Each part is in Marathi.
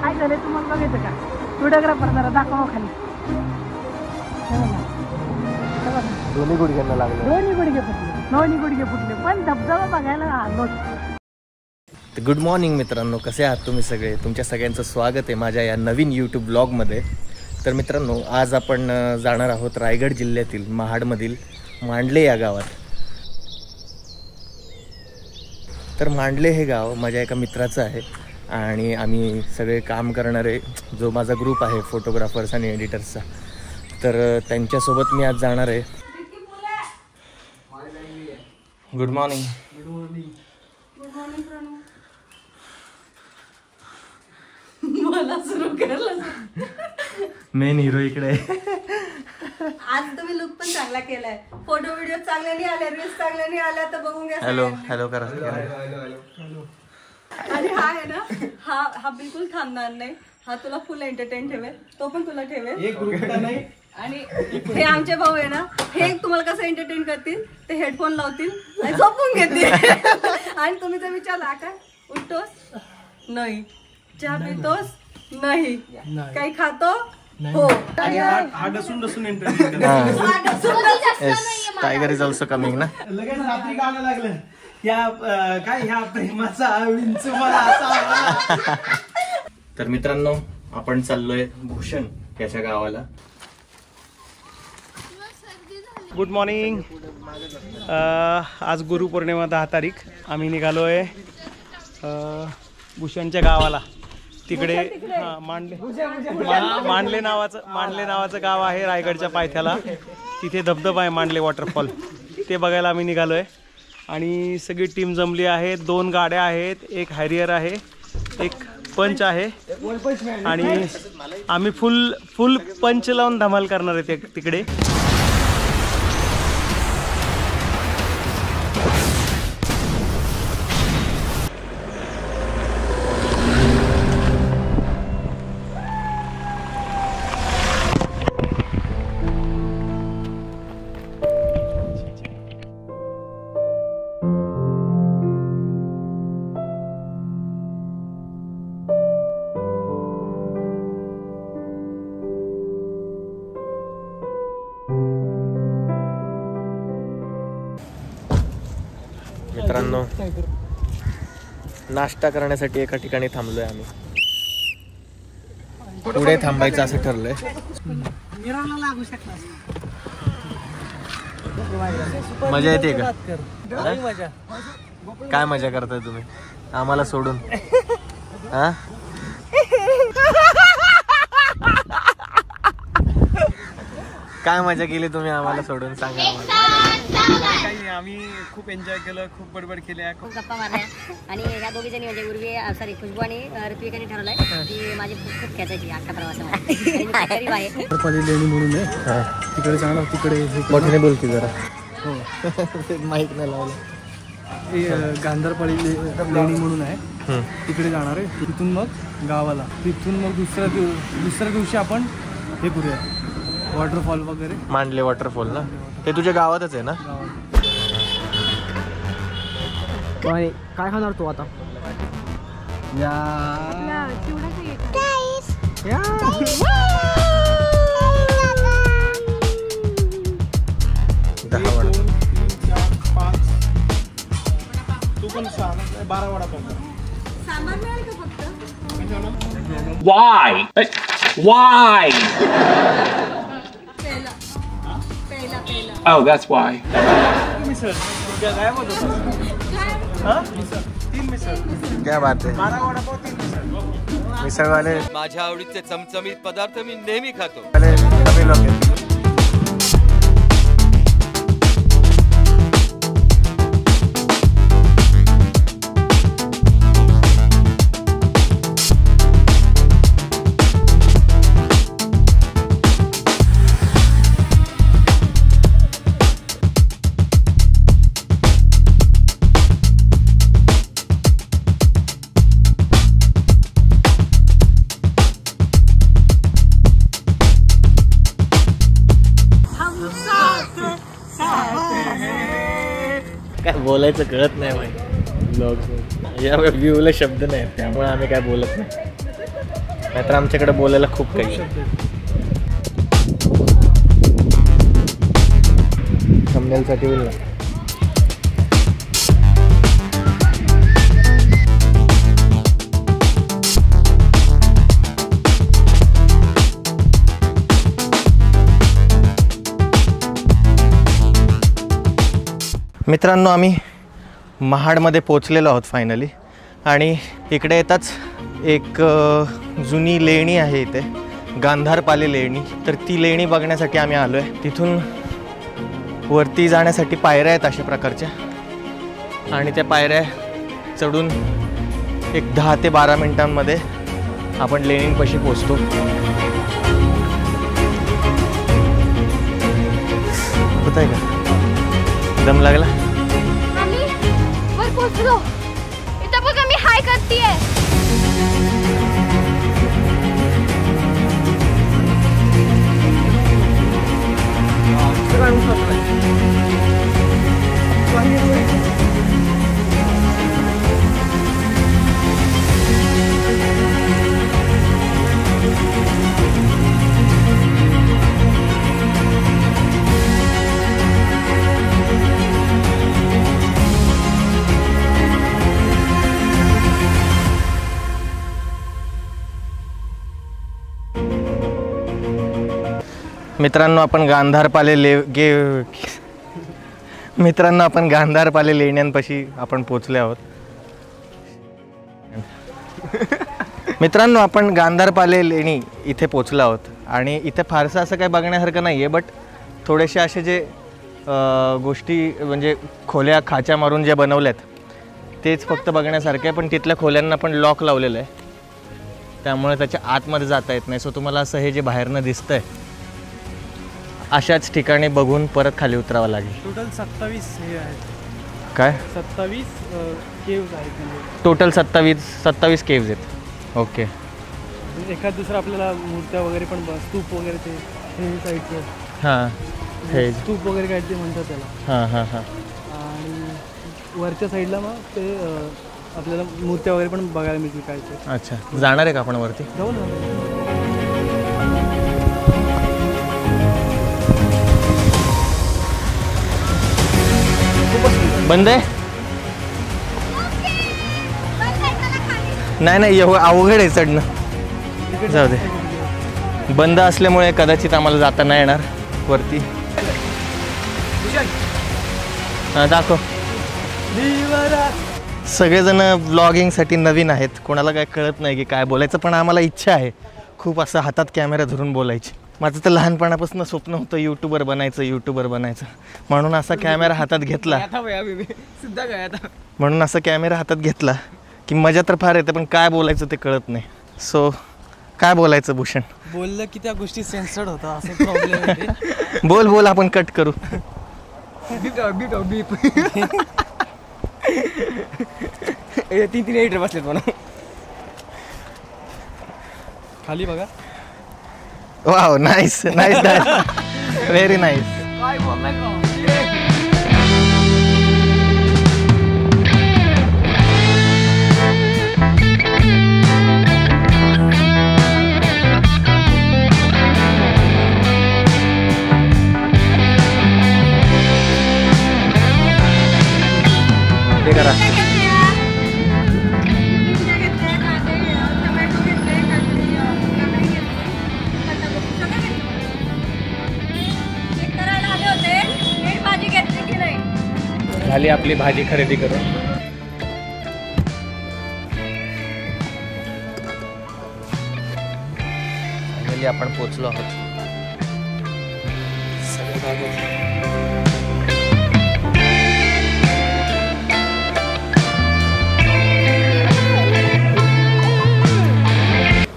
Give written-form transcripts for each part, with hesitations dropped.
काय झालं तुम्हाला बघायचं का? फोटोग्राफर जरा दाखवा खाली. दोन्ही गुडघ्यांना लागले. दोन्ही गुडघे फुटले पण धबधबा बघायला आलो. गुड मॉर्निंग मित्रांनो, कसे आहात तुम्ही सगळे? तुमच्या सगळ्यांचं स्वागत आहे माझ्या या नवीन यूट्यूब ब्लॉगमध्ये. तर मित्रांनो, आज आपण जाणार आहोत रायगड जिल्ह्यातील महाडमधील मांडले या गावात. तर मांडले हे गाव माझ्या एका मित्राचं आहे आणि आम्ही सगळे काम करणारे जो माझा ग्रुप आहे फोटोग्राफर्स आणि एडिटर्सचा, तर त्यांच्यासोबत मी आज जाणार आहे. Good morning. Good morning. Good morning Pranu. मला सुरू केलं. मेन हिरो इकडे. आज तुम्ही लुक पण चांगला केलाय. फोटो व्हिडिओ चांगले नाही आले, रील्स चांगले नाही आल्या तर बघून घ्या. हॅलो हॅलो करा. आणि हा आहे ना, हा बिलकुल थांबणार नाही. हा तुला फुल एंटरटेन ठेवेल, तो पण तुला ठेवेल. एक ग्रुप नाही. आणि हे आमचे भाऊ आहे ना, हे तुम्हाला कसं एंटरटेन करतील, ते हेडफोन लावतील आणि झोपून घेतील. आणि तुम्ही जर विचारला काय उठतोस नाही, चहा पितोस नाही, काही खातो हो. टायगर इज ऑल्सो कमिंग ना. लगेच रात्री गाणं लागलं या काय ह्या प्रेमाचा विंचू मला असा. तर मित्रांनो, आपण चाललोय भूषण याच्या गावाला. Good morning. आज गुरुपौर्णिमा 10 तारीख. आम्ही निघालोय भूषणच्या गावाला. तिकडे मांडले नावाचं गाव आहे रायगडच्या पायथ्याला. तिथे धबधबा आहे मांडले वॉटरफॉल, ते बघायला आम्ही निघालोय. आणि सगळी टीम जमली आहे. 2 गाड्या आहेत, एक हॅरियर आहे, एक पंच आहे आणि आम्ही फुल पंच लावून धमाल करणार आहे तिकडे. मित्रांनो, नाश्ता करण्यासाठी एका ठिकाणी थांबलोय आम्ही. पुढे थांबायचं असं ठरलंय. मजा येते का? काय मजा करताय तुम्ही आम्हाला सोडून? हा, काय मजा केली तुम्ही आम्हाला सोडून? सांगा काही आम्ही खूप एन्जॉय केलं, खूप बडबड केल्या, खूप गप्पा मारल्या. आणि ह्या दोघी जणी म्हणजे उर्वी सॉरी खुशबू आणि ऋत्विकाने ठरवलंय की माझी खूप खेचायची अख्खा प्रवासामध्ये. लेणी म्हणून आहे तिकडे जाणार. तिकडे मोठ्याने बोल की जरा. हो माईक नाही लावलं. गांधारपाळी लेणी म्हणून आहे, तिकडे जाणार आहे. तिथून मग गावाला, तिथून मग दुसऱ्या दिवशी आपण हे करूया वॉटरफॉल वगैरे. मांडले वॉटरफॉल ना, ते तुझ्या गावातच आहे ना? काय खाणार तू आता? तू पण 12 वडापाव. सामान मिळेल का फक्त? Why? Oh, that's why. काय होत 3 मिसळ. क्या बात आहे. 12 वडापाव 3 मिसळ. मिसळवाले माझ्या आवडीचे चमचमीत पदार्थ मी नेहमी खातो. कमी लोक आहेत. काय बोलायचं कळत नाही भाई ब्लॉग या व्ह्यूला शब्द नाही त्यामुळे आम्ही काय बोलत नाही नाहीतर आमच्याकडे बोलायला खूप काही थंबनेलसाठी बोल ना. मित्रांनो आम्ही महाडमध्ये पोचलेलो आहोत फायनली आणि इकडे येताच एक जुनी लेणी आहे इथे गांधारपाले लेणी तर ती लेणी बघण्यासाठी आम्ही आलो आहे. तिथून वरती जाण्यासाठी पायऱ्या आहेत अशा प्रकारच्या आणि त्या पायऱ्या चढून एक 10 ते 12 मिनिटांमध्ये आपण लेणींपाशी पोचतो. होत आहे का दम लागला. आम्ही वर पोहोचलो. इथं बघा मी हाय करतीये. मित्रांनो आपण गांधारपाले लेण्यांपाशी आपण पोचले आहोत. मित्रांनो आपण गांधारपाले लेणी इथे पोचलो आहोत आणि इथे फारसं असं काही बघण्यासारखं नाही आहे बट थोडेसे असे जे गोष्टी म्हणजे खोल्या खाच्या मारून जे बनवल्यात तेच फक्त बघण्यासारखं आहे पण तिथल्या खोल्यांना पण लॉक लावलेलं आहे त्यामुळे त्याच्या आतमध्ये जाता येत नाही. सो तुम्हाला असं हे जे बाहेरनं दिसतंय अशाच ठिकाणी बघून परत खाली उतरावं लागेल. टोटल 27 हे आहेत. काय 27 केव्ज आहेत. टोटल 27 केव्ज आहेत. ओके. एखाद दुसरं आपल्याला मूर्त्या वगैरे पण स्तूप वगैरे ते हे साईडचं हां हे स्तूप वगैरे काय ते म्हणतात त्याला. हां हां हां. आणि वरच्या साईडला मग ते आपल्याला मूर्त्या वगैरे पण बघायला मिळतील काय ते. अच्छा जाणार आहे का आपण वरती. जाऊ ना. बंद आहे. नाही एवढं अवघड आहे चढणं. जाऊ दे बंद असल्यामुळे कदाचित आम्हाला जाता नाही येणार वरती. हां दाखव. सगळेजण व्लॉगिंगसाठी नवीन आहेत कोणाला काय कळत नाही की काय बोलायचं पण आम्हाला इच्छा आहे खूप असं हातात कॅमेरा धरून बोलायची. माझं तर लहानपणापासून स्वप्न होतं यूट्यूबर बनायचं म्हणून असा कॅमेरा हातात घेतला की मजा तर फार येते पण काय बोलायचं ते कळत नाही. सो काय बोलायचं भूषण. बोललं की त्या गोष्टी सेन्सर्ड होता असं प्रॉब्लेम. बोल आपण कट करू. तीन एडिटर बसलेत म्हणून. खाली बघा. Wow nice very nice. ते करा. झाली आपली भाजी खरेदी करून. फायनली आपण पोहोचलो आहोत.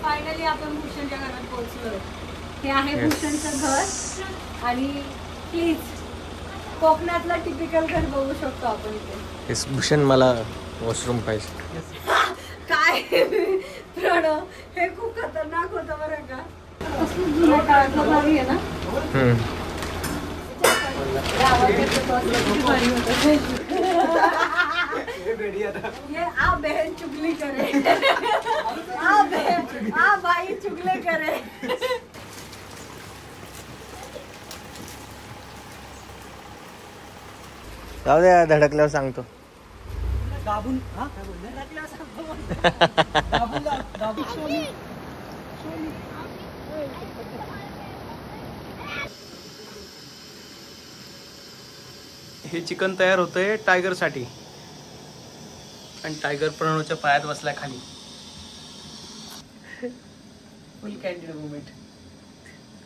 फायनली आपण भूषणच्या घरात पोहोचलोय. हे आहे भूषणचं घर आणि प्लीज कोकणातला टिपिकल घर बघू शकतो आपण इथे. भूषण मला वॉशरूम पाहिजे. काय प्रणव हे खूप खतरनाक होतं बरं का. कसलं जुन्या काळातलं भारी आहे ना. ये आ बहन चुगली करे, आ भाई चुगले करे. जाऊ द्या, धडकल्यावर सांगतो. हे चिकन तयार होतंय टायगर साठी आणि टायगर प्रणवच्या पायात बसलाय खाली. फुल कॅन्डिड मोमेंट.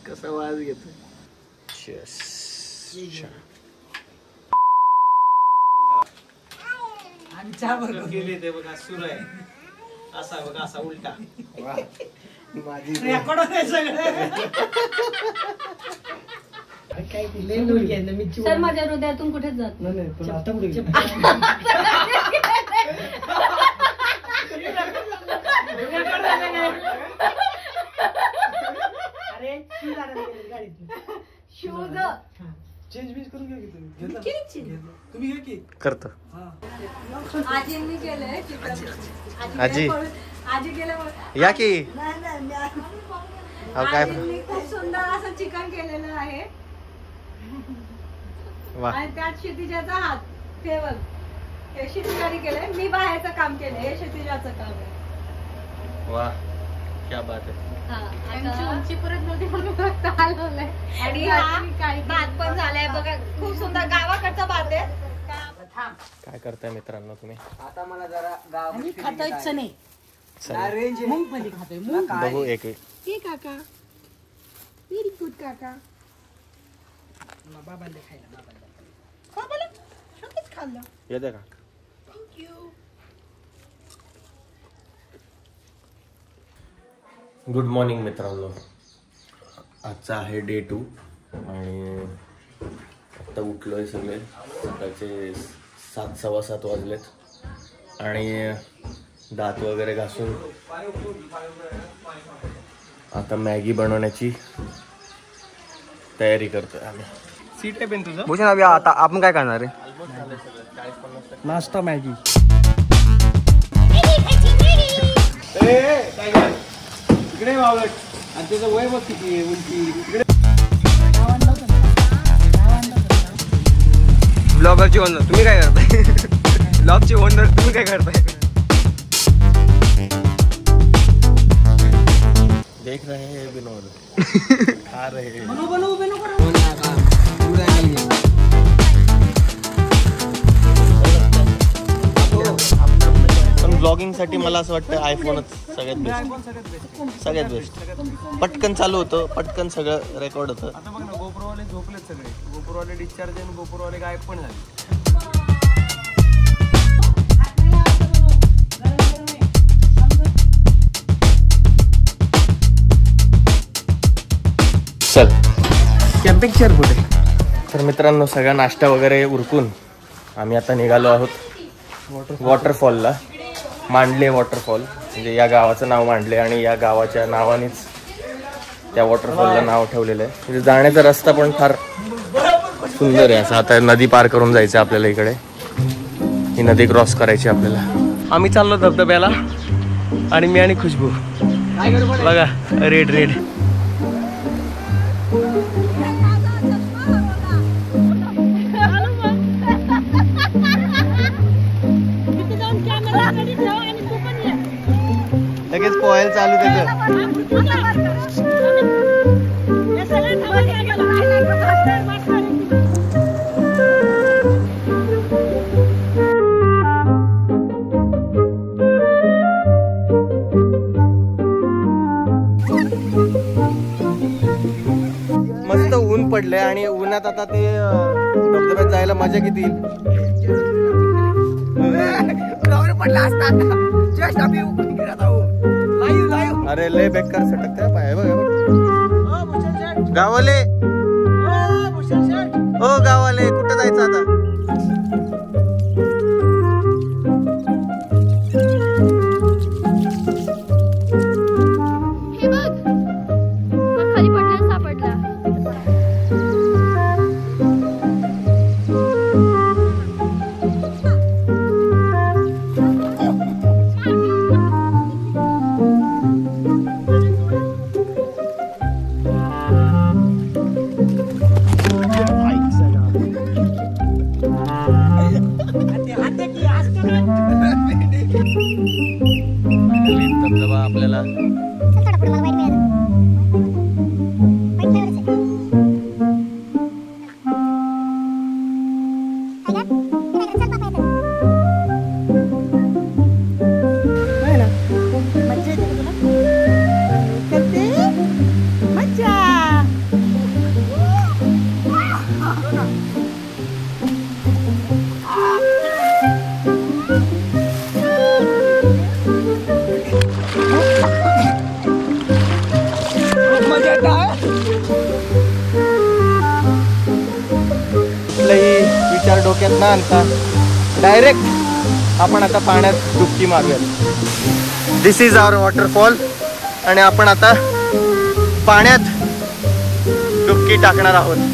कसा वाज घेतोय. गेले ते बघा सुरू आहे. असा बघा असा उलटा. सर माझ्या हृदयातून कुठेच जात नाही. करतो. आजींनी केलंय. आजी आजी केल्यामुळे या की काय खूप सुंदर असं चिकन केलेलं आहे. आणि त्यात क्षितिजाचा हात. ते बघ हे क्षितिजाने केलंय. मी बाहेरचं काम केलंय. हे क्षितिजाचं काम आहे. वा क्या बात आहे. उंची परत नव्हती म्हणून फक्त हलवलंय. आणि हा भात पण झालाय बघा. खूप सुंदर गावाकडचा भात आहे. काय करताय मित्रांनो तुम्ही? आता मला जरा खातोय चणे. चला. बघू एक वेळ. काका व्हेरी गुड काका. बाबांना खायला येते का? गुड मॉर्निंग मित्रांनो. आजचा आहे डे 2 आणि आत्ता उठलोय सगळे. सकाळचे 7:15 वाजलेत आणि दात वगैरे घासून आता मॅगी बनवण्याची तयारी करतोय आम्ही. सीट आहे पण तुझं. भूषण अभि आता आपण काय करणार आहे? नाश्ता मॅगी. इकडे वावलट आणि त्याचं वय बघ किती उंची. ब्लॉगरची ओनर तुम्ही काय करताय? ब्लॉगची ओनर तुम्ही काय करताय? देख रहे हैं विनोद. खा रहे हैं. पण ब्लॉगिंग साठी मला असं वाटतं आयफोनच सगळ्यात बेस्ट. पटकन चालू होतं, पटकन सगळं रेकॉर्ड होतं. आता बघ ना गोप्रोवाले झोपलेत सगळे. गोप्रोवाले डिस्चार्ज आणि गोप्रोवाले गायब पण झाले. चल कॅम्पिंग चेअर कुठे? तर मित्रांनो सगळा नाश्ता वगैरे उरकून आम्ही आता निघालो आहोत वॉटरफॉलला. मांडले वॉटरफॉल म्हणजे या गावाचं नाव मांडले आणि या गावाच्या नावानेच त्या वॉटरफॉलला नाव ठेवलेलं आहे. म्हणजे जाण्याचा रस्ता पण फार सुंदर आहे. असं आता नदी पार करून जायचं आपल्याला. इकडे ही नदी क्रॉस करायची आपल्याला. आम्ही चाललो धबधब्याला आणि मी आणि खुशबू बघा रेड रेड. लगेच पोहायला चालू त्याचं. पडले आणि उन्हात आता ते धबधब्यात जायला मजा किती येईल. अरे लय बेकार सटक त्या पाय बघ. गावाले ओ गावाले कुठं जायचं आता. हे बघ हा खाली पडला सापडला. धबधबा आपल्याला विचार डोक्यात ना आणता डायरेक्ट आपण आता पाण्यात डुबकी मारूयात. दिस इज आवर वॉटरफॉल आणि आपण आता पाण्यात डुबकी टाकणार आहोत.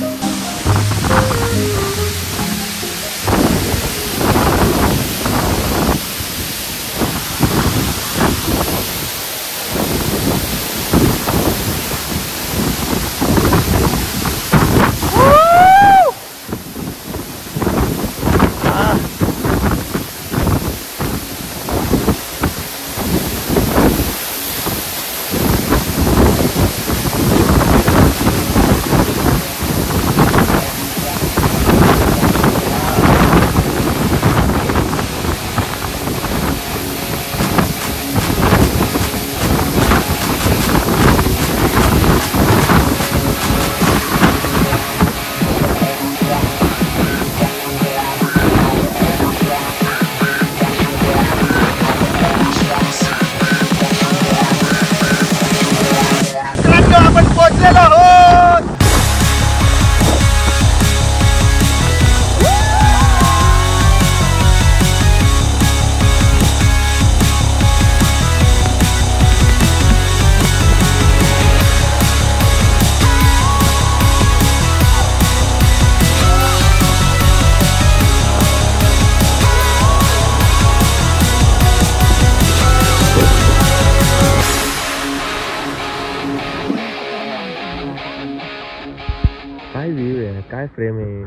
काय व्ह्यू आहे, काय फ्रेम आहे,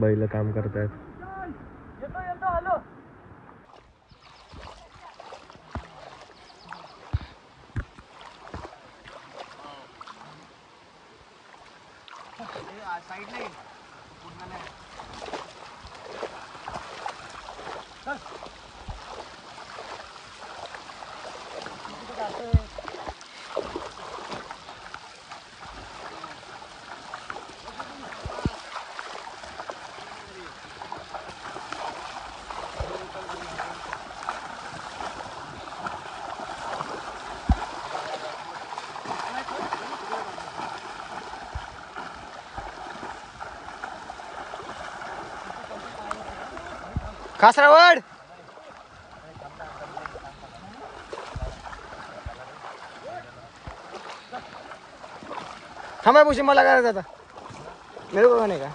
बैल काम करतात. कासरावड हमें पूछे मला करायचं आता मेरे को नहीं का.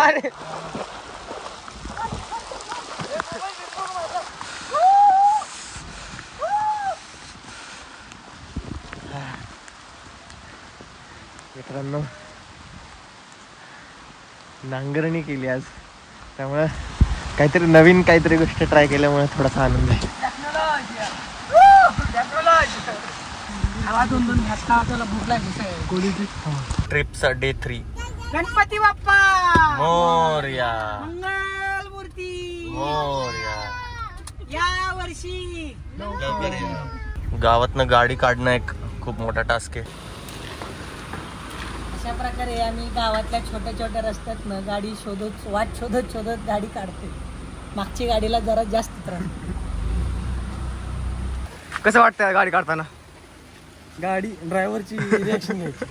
अरे मित्रांनो नांगरणी केली आज, त्यामुळे काहीतरी नवीन काहीतरी गोष्ट ट्राय केल्यामुळे थोडासा आनंद आहे. खावा 2-2 घास खावा, तुला भूक लागली. ट्रिपचा डे 3. गणपती बाप्पा मोरया मंगल मूर्ती मोरया. या वर्षी. गावातनं गाडी काढणं एक खूप मोठा टास्क आहे. अशा प्रकारे आम्ही गावातल्या छोट्या छोट्या रस्त्यातनं गाडी शोधत वाट शोधत गाडी काढते. मागची गाडीला जरा जास्त त्रास. कसं वाटतं गाडी काढताना? गाडी ड्रायव्हरची रिॲक्शन घ्यायची.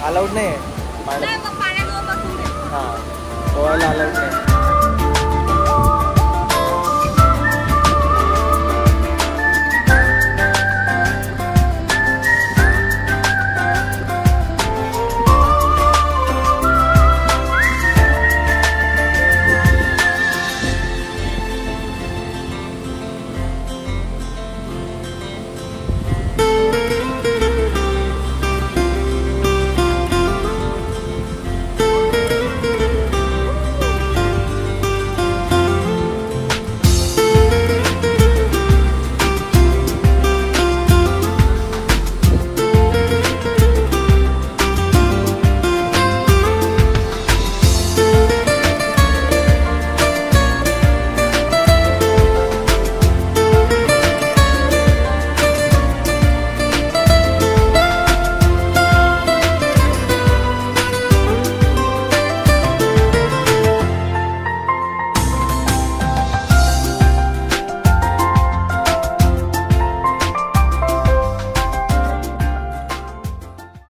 अलाउड नाही. पाण्यात हा पोहायला अलाउड नाही.